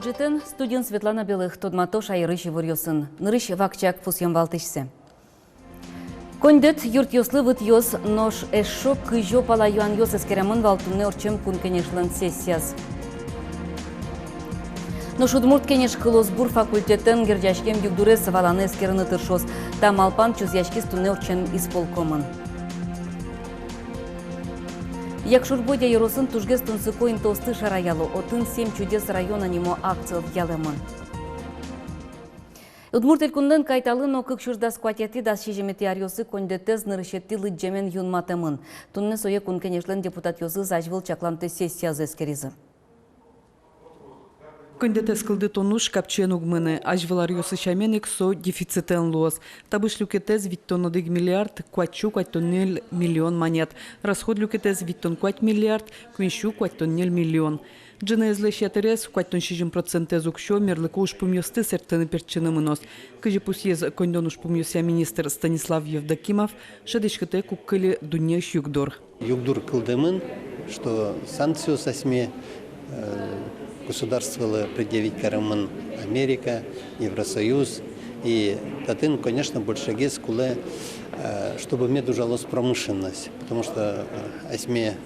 Бюджетен студент Светлана Белых тодматош айрыш вырьосын. Нырыш вакчак фусьям валтышсе. Кондет юрт йослы выт йос, нож эшо кыжо пала юан йос эскеремын валтунне орчем кун кенешлен сессияс. Но шудмурт кенеш кылосбур факультетен гердяшкем югдурес валаны эскерыны тыршос. Там алпан чузяшки стунне орчен исполкомын. Якшурбодя Яросын тужгес тунсыкоин толсты шараялу, отын 7 чудес района нимо акцият ялемын. Удмурт кунден кайталы но кыкшурдас кватети дас шижемети арьосы кондетез нырышетти лыджемен юнматемын. Тунне сое кун кенешлен депутат йозы зажвыл чакланты сессия зескеризы. Кондетез кылды тонуш капчен угмыны, ажвылар йосы шаменик со дефицитен лоз. Табыш люкетез виттон 1 миллиард, квачу кваттон 0 миллион монет. Расход люкетез виттон 4 миллиард, квиншу кваттон 0 миллион. Дженезле шатерез кваттон 6% укшо мерлыку ушпумьосты сертыны перчины мынос. Кыжи пусьез кондон ушпумьося министр Станислав Евдокимов шадышкыте куккыли дуне югдор. Югдор кылдымын, что санкцию сосме государство предъявить карамын Америка, Евросоюз. И татын, конечно, больше гес куле, чтобы мне дужалась промышленность. Потому что осьме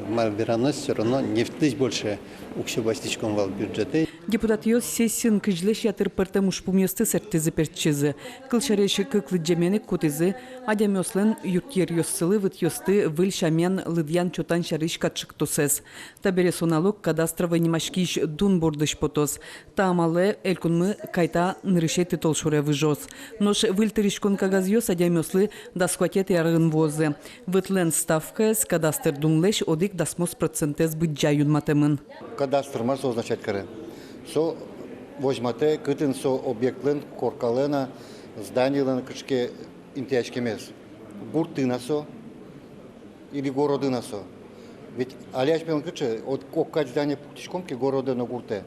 марбираность все равно не втысь больше укшебастичком вал бюджете. Депутат йос сессин кыжлеш ятыр пыртым ушпумьосты сертезы перчизы. Кылшареши кыклы джеменик кутызы, адямёслен юртер йоссылы выт йосты выль шамен лыдьян чотан шарыш катшык тосез. Табере соналог кадастровый немашкиш дун бордыш потос. Таамалы элькунмы кайта нырышеты толшуре выжос. Нош выль тырышкон кагаз йос адямёслы дасхватет ярын возы. Вытлен ставкас кадастр дунлеш одик дасмос процентез быджа юнматемын. Кадастр масо означать каре. Со возьмате кытын со объектлен коркалена зданиелен кычке интиячкемес. Гуртына со или городына со. Ведь аляч пен кыче от коккать здание пуктичкомки города на гурте.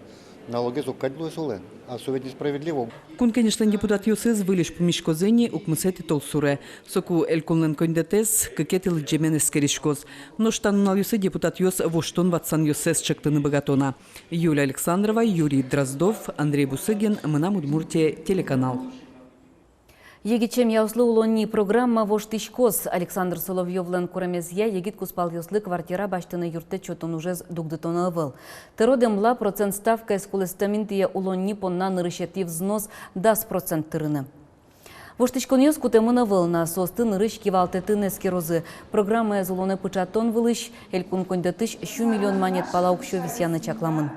Налоги зоккать было солен. А со ведь несправедливо. Кун, конечно, депутат Йосыз вылиш по мишкозени укмысети толсуре. Соку эльконлен кондетез кекетил джемен эскеришкоз. Но штанунал Йосы депутат Йос воштон ватсан Йосез чектыны богатона. Юлия Александрова, Юрий Дроздов, Андрей Бусыгин, Мынам Удмуртия, телеканал. Егичем яуслы улонни программа воштишкоз Александр Соловьевлен курамезья егит куспал яуслы квартира баштыны юрте чотон ужез дугдытона ывыл. Теродемла процент ставка эскулестаминтия улонни понна нырышети взнос 10% тырыны. Воштишкон йос кутемын ывыл на состы нырыш кивалтетын эскерозы. Программа эзулоне пычатон вылыш, элькун кондетыш 1 миллион монет палаукшо висяны чакламын.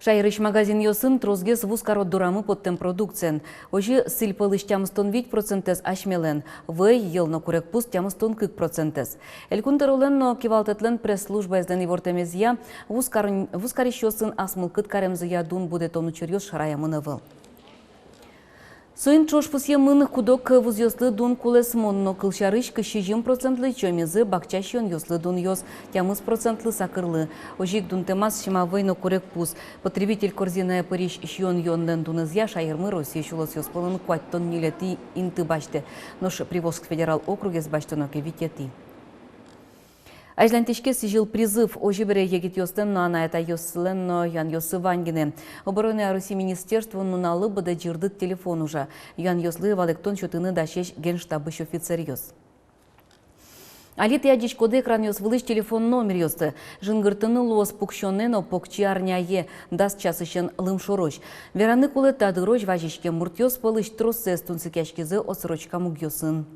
Шайрыш магазин йосын трозгес вускарот дурамы подтем продукциен. Ожи сыльпылыш тямыстон 5% ашмелен, вэй елно курек пус тямыстон 40%. Элькунтер но кивалтетлен пресс-служба эзден ивортемезия вускариш йосын асмылкыт каремзыя дун будет он учерьёс шараямын ывыл. Соин чош пусье мынык кудок вуз йослы дун кулес монно кылшарыш 60% чомезы бакчащон йослы дун йос тямыз процентлы сакырлы. Ожик дун темас шимавый но курек пус. Потребитель корзина париж щион йонлен дунызья шайырмы Россия шулос йоспылын кваттон нилети инты башты. Нош Приволжск федерал округе с баштоноке витети. Ажлантишке сижил призыв о жибере егит йостен на это йослен но ян йосы вангене. Обороны Руси министерство нуналы бада жирдыт телефон уже. Ян йослы валектон чотыны дашеш генштабыш офицер йос. Алит ядич коды экран йос вылыш телефон номер йосты. Жынгыртыны луос пукшонено покчи арняе даст час ищен лымшороч. Вераны кулы тадырож важичке мурт йос пылыш троссы стунцыкяшкизы осрочка мугьосын.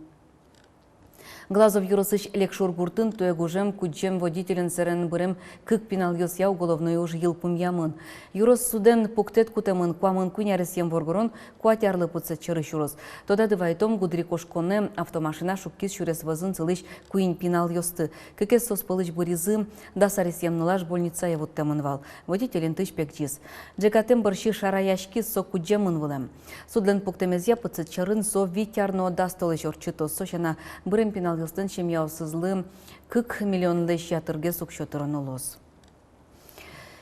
Глазов юросыш лекшур гуртын туегужем куджем водителен сэрен бырем кык пинал йосья уголовной уж елпум ямын. Юрос суден пуктет кутемын куамын кунярысем воргорон куатярлы пуцет чырыш юрос. Тода дывайтом гудри кошконе автомашина шуккис шурес вазын цылыш куин пинал йосты. Кыкес соспылыш буризым да сарысем нылаш больница евут темын вал. Водителен тыш пекчиз. Джекатем барши шараяшки со куджемын вылем. Судлен пуктемезья пуцет чырын со витярно дастылыш орчито сошана бырем пинал Йостын шемьяусызлы 40 миллион лещатырге сукшотырын улос.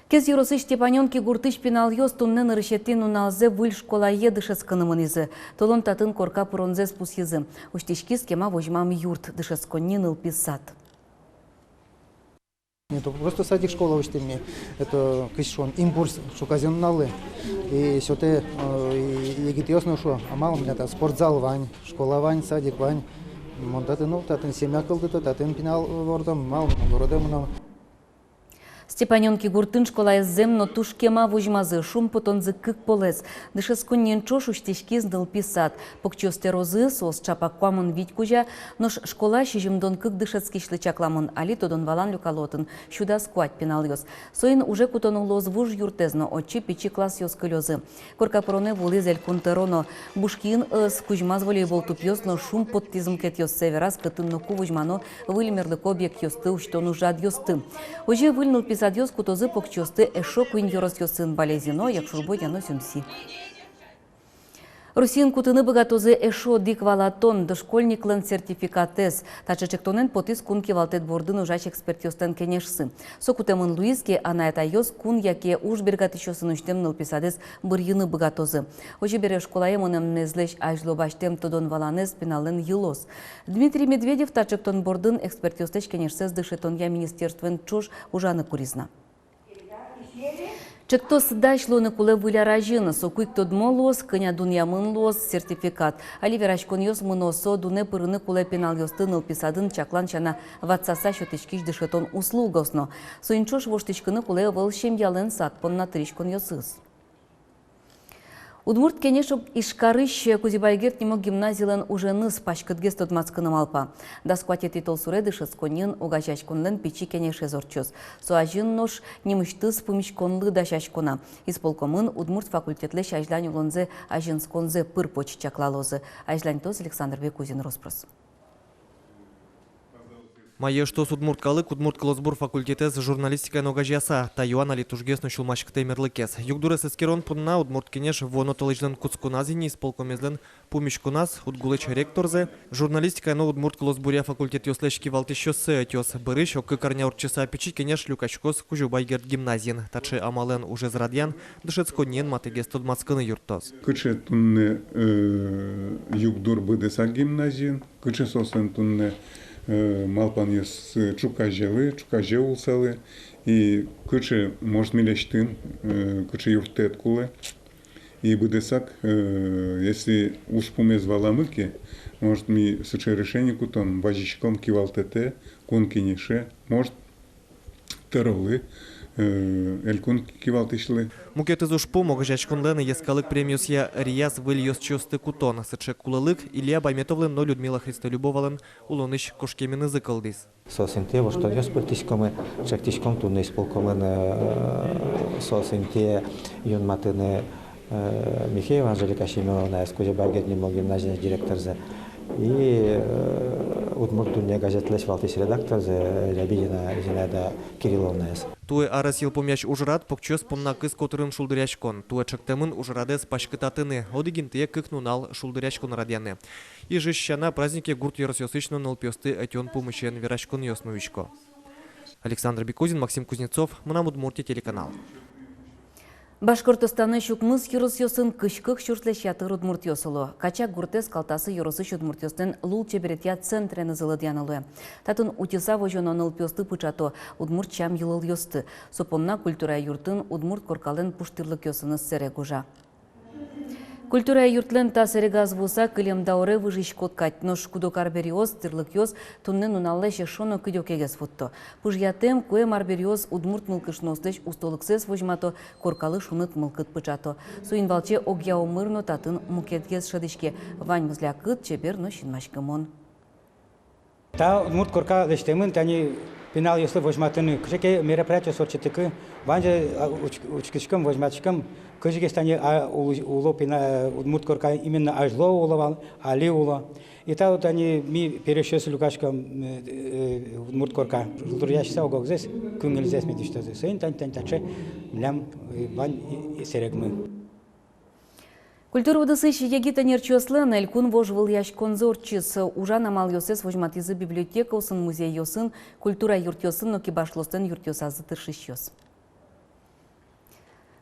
Кез юросы Степаненки гуртыш пинал йостуннен рышеттин уналзе выль школа едышес кынымынизы. Толон татын корка пуронзе спусьезы. Уштишки скема вожмам юрт дышесконнин ылписат. Не то просто садик школа учтеме, это кишон импульс, что казенналы. И все те егит ясно что, а мало меня это спортзал вань, школа вань, садик вань. Монтаты ну, татын семья кылды, татын пинал вордам, мал городам нам. Степаненки гуртын школа земно тушкема вожмазы шум потонзы кык полез. Дышес коннен чош уштешки знал писат. Покчосте розы сос чапак квамон вить кужа, нош школа шижимдон кык дышецкий шлычакламон, али тодон валан люкалотын, щуда сквать пенал йос. Соин уже кутонул лоз вуж юртезно, отчи пичи класс йос кылёзы. Корка проне вулизель кунтероно, бушкин с кужмаз волейбол тупьёс, но шум подтизм кет йос северас, кытын ноку вожмано, выльмерлык объект йосты, уштону жад йосты. Уже выльнул писать йос кутозы покчосты эшо куин йорос йосын балезино, як шурбой яно сюмси. Русин кутыны богатозы эшо диквалатон дошкольниклен сертификатес. Тачечектонен потис кун кивалтет бордын ужач эксперт йостен кенешсы. Сокутемын Луизке анаята йос кун яке уж бергат ищосын уштем нылписадес бырьыны богатозы. Ожи бере школаемонем незлеш ажлобаштем тодон валанес пинален йылос. Дмитрий Медведев тачектон бордын эксперт йостеч кенешсез дышетон я министерствен чош ужаны куризна. Чектос дашлоны куле выляражины, сокуик тодмолос, кыня дуньямын лос, сертификат. Али верашкон йос мыносо дуне пырыны куле пенал йостын ылписадын чаклан чана ватсаса шотечкиш дышетон услугосно. Соинчош воштичкыны куле выл шемьялен сатпон на тришкон йосыз. Удмурт кенешоп ишкарыш Кузибайгерт немо гимназиялен уже ныс пачкытгес тодмацкыным алпа. Да скватети толсуре дышыз конин угажачконлен пичи кенеше зорчоз. Суажин нош немыштыз пумичконлы дашачкона. Исполкомын Удмурт факультетле шажлань улонзе ажинсконзе пыр почичаклалозы. Ажлань тоз Александр Бекузин роспрос. Майе что Удмурткалык Удмурткалозбур факультетез журналистика ногажяса, таюан али тужгесно шулмашк темерлыкес. Югдурес эскерон пунна Удмурткенеш воно толыжлен куцкуназини исполкомезлен пумишкуназ Удгулыч ректорзе. Журналистика но Удмурткалозбуря факультет йослешки валтишёсы этёс. Бырыш окы карня урчеса печи кенеш люкачкос Кужубайгерт гимназиен. Таче амален уже зрадьян дышецконен матегес тодмацкыны юртоз. Кыче тунне югдур быдеса гимназиен, кыче сосен тунне малпан ес чукаже улсалы и кыче может милештын, кыче юртет куле. И быдесак, если успумез валамыки, может ми сыче решение кутон важичком кивалтете, кун кинеше, может теролы, элькун кивалтишлы. Мукетез ушпу могажачконлен ескалык премиусья Рияз выльёс чёсты кутон. Сыче кулалык Илья Байметовлен, но Людмила Христолюбовален улоныш кошкемин языкалдис. Сосинте, во что ёс партишкоме, чактишком тунне исполкомен сосинте юнматыны Михеева Анжелика Шименовна, Кузибайгерт немо гимназия директорзе. И Удмурт дунья газетлеш валтис редакторзе Лябидина Зинаида Кирилловна. Туе арасил помяч ужрат покчёс поннакыз котырын шулдырячкон. Туе чактемын ужрадес пашкытатыны. Одигинтые кыкнунал шулдырячкон радяны. И жещана праздники гурт еросёсычно налпёсты этён помыщен верачкон ёсмовичко. Александр Бекузин, Максим Кузнецов, Мынам Удмуртия телеканал. Башкортостаны шукмыз юрыс йосын кышкык шүртлеш ятыр Удмурт йосылы. Качак гуртес калтасы юрысыш Удмурт йостен лул чеберетя центрені зылыдянылы. Татын утиса вожонон ылпёсты пычато Удмурт чам йылыл йосты. Сопонна культура юртын Удмурт коркален пуштырлык йосыны сере гужа. Культура юртлен та серегаз вуса кылем дауре выжиш коткать, нош кудок арбериоз, тырлык йоз, туннен уналлеше шоно кыдёкегез футто. Пужьятем куэм арбериоз Удмурт мылкыш ностеч устолыксез вожмато коркалы шуныт мылкыт пычато. Суинвалче огяо мырно татын мукетгез шадышке вань мызля кыт чебер но шинмашкымон. Та Удмурт корка лештемын, тани пенал если вожматыны, кшеке мероприятие сорчетыкы, ванже учкышкам вожматышкам, кыжиге стане уло пена Удмурт корка именно ажло уловал, али уло. И та вот они ми перешёс люкашкам Удмурт корка, жулдуряшся огогзес, күңелзес медиштазы. Сейн тань-тань-таче, млям вань серегмы. Культура удысыш егита нерчослен элькун вожвыл яшкон зорчис. Ужан амал йосес вожматизы библиотека усын музей йосын, культура юрт йосын, но кибашлостен юрт йосазы тыршиш йос.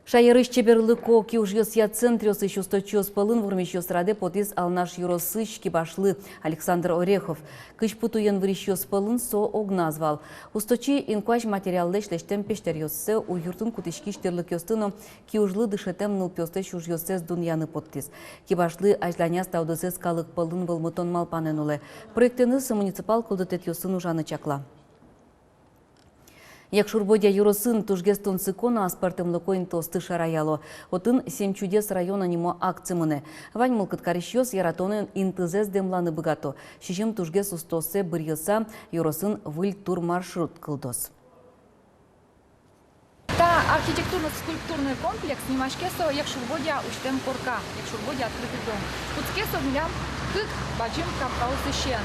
Шайырыш чеберлыко киужьёс я центрёс ещё сточёс полын вурмещёс раде потис алнаш юросыч кибашлы Александр Орехов. Кыш путуен вырещёс полын со огназвал. Усточи инкваж материалды шлештем пештерёссе у юртын кутышки штерлыкёстыно киужлы дышетем нылпёсте шужьёссе дуньяны подтис. Кибашлы ажланя стаудысе скалык полын вылмытон малпаненуле. Проектенысы муниципал кылдытетёсын ужаны чакла. Якшурбодя юросын тужгестон сыкона аспартым лыкоин тосты шараяло. Отын 7 чудес района нимо акцимыны. Вань мылкыт карищёс яратонын интызез демланы быгато. Шишим тужгес устосе бырьёса юросын выль тур маршрут кылдос. Та архитектурно-скульптурный комплекс Нимашкесо Якшурбодя уштем корка. Якшурбодя открытый дом. Куцкесо милям кык бачим капкаусы щен.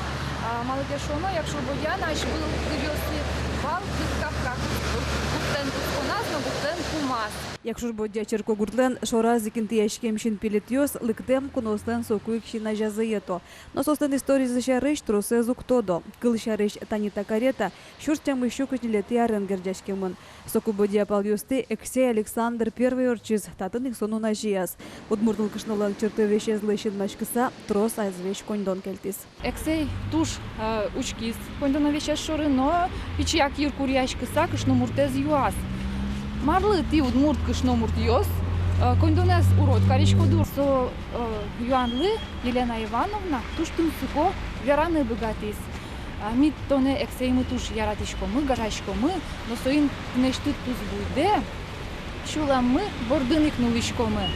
Молодежоно Якшурбодя наш был гывёсы вал кык капкак. Гуттен кусконазно, гуттен кумас. Якшурбодя черко гуртлен шора зикинтияшкем шин пилетьёс лыктем кунослен сокуик шина жазыето. Но состен истории защарыш трусе зуктодо. Кыл шарыш танита карета шуртям еще кучнилети аренгердяшкемын. Сокубодя палюсты Эксей Александр первый орчиз татын иксону нажияс. Удмуртул кышнолан черты вещезлы шин машкыса трос айзвеш коньдон кельтис. Эксей туш учкис. Кондона вещес шоры, но пичияк юркуряшкыса кышно муртез юас. Марлы ти удмурт кышно муртьёс. Кондонез урод каричко дур. Со юанлы Елена Ивановна туш тунсуко вераны богатис. Ми тоне Эксей мы туш яратишко мы, гарашко мы, но соин нешты туз буйде. Чула мы, бордыник нуличко мы.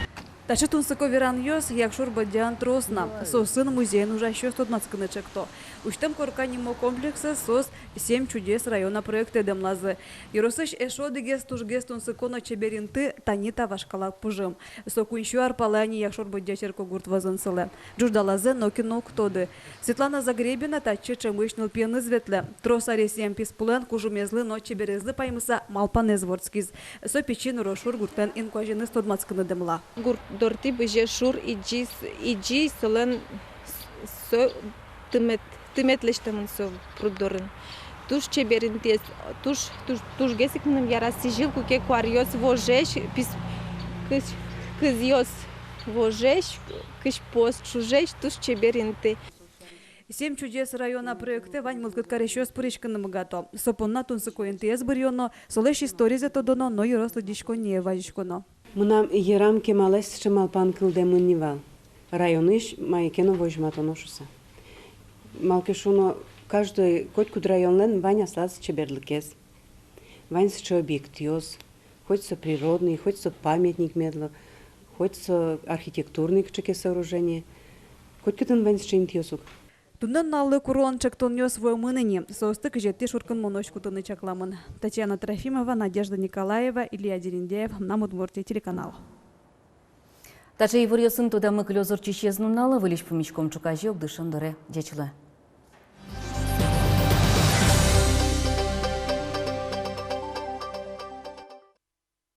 Таши тунсыко веран йос Якшурбодян тросна. Сосын музей нужа щё 120 чекто. Уштем корка нимо комплекса сос 7 чудес района проекты демлазы. Юросыш эшодыгес тужгес тунсыконо чеберинты танита вашкалак пужым. Сокунщу арпалани Якшурбодя черко гурт вазынсылы. Джуждалазы нокино ктоды. Светлана Загребина тачы чемышныл пьяны зветле. Трос аресием писпулен кужумезлы но чеберезлы паймыса малпанез ворскиз. Со печин рошур гуртен инкважины 120 демла. Дорти беже шур иджи солен со тыметлештемын со прудорын. Туш чеберинтес, туш гесикнем яра сижил куке квариос вожеш, пис кызьос вожеш, кыш пост шужеш, туш чеберинты. 7 чудес района проекты вань мылкыт карещёс пырышкыным гато. Сопонна тунсыко интес бырьёно, солеш историзе тодоно, но юрослы дичко не важишконо. Мынам ерам кемалес шымалпан кылдемын нивал. Районыш маекено вожматоно шуса. Малкешуно каждый котькуд районлен вань аслаз чеберлыкес. Вань со объектиоз, хоть со природный, хоть со памятник медло, хоть со архитектурный кчеке сооружение, хоть кытын вань со интиосук. Тундан наллы курон чактон нёс в мыныне, соостык жетти шуркын моночку тыны чакламын. Татьяна Трофимова, Надежда Николаева, Илья Дерендеев, нам Удмуртия телеканал. Тача и вырьёсын туда мы клёзор чищезнуналы, вылиш помечком чукажи обдышан доре дечилы.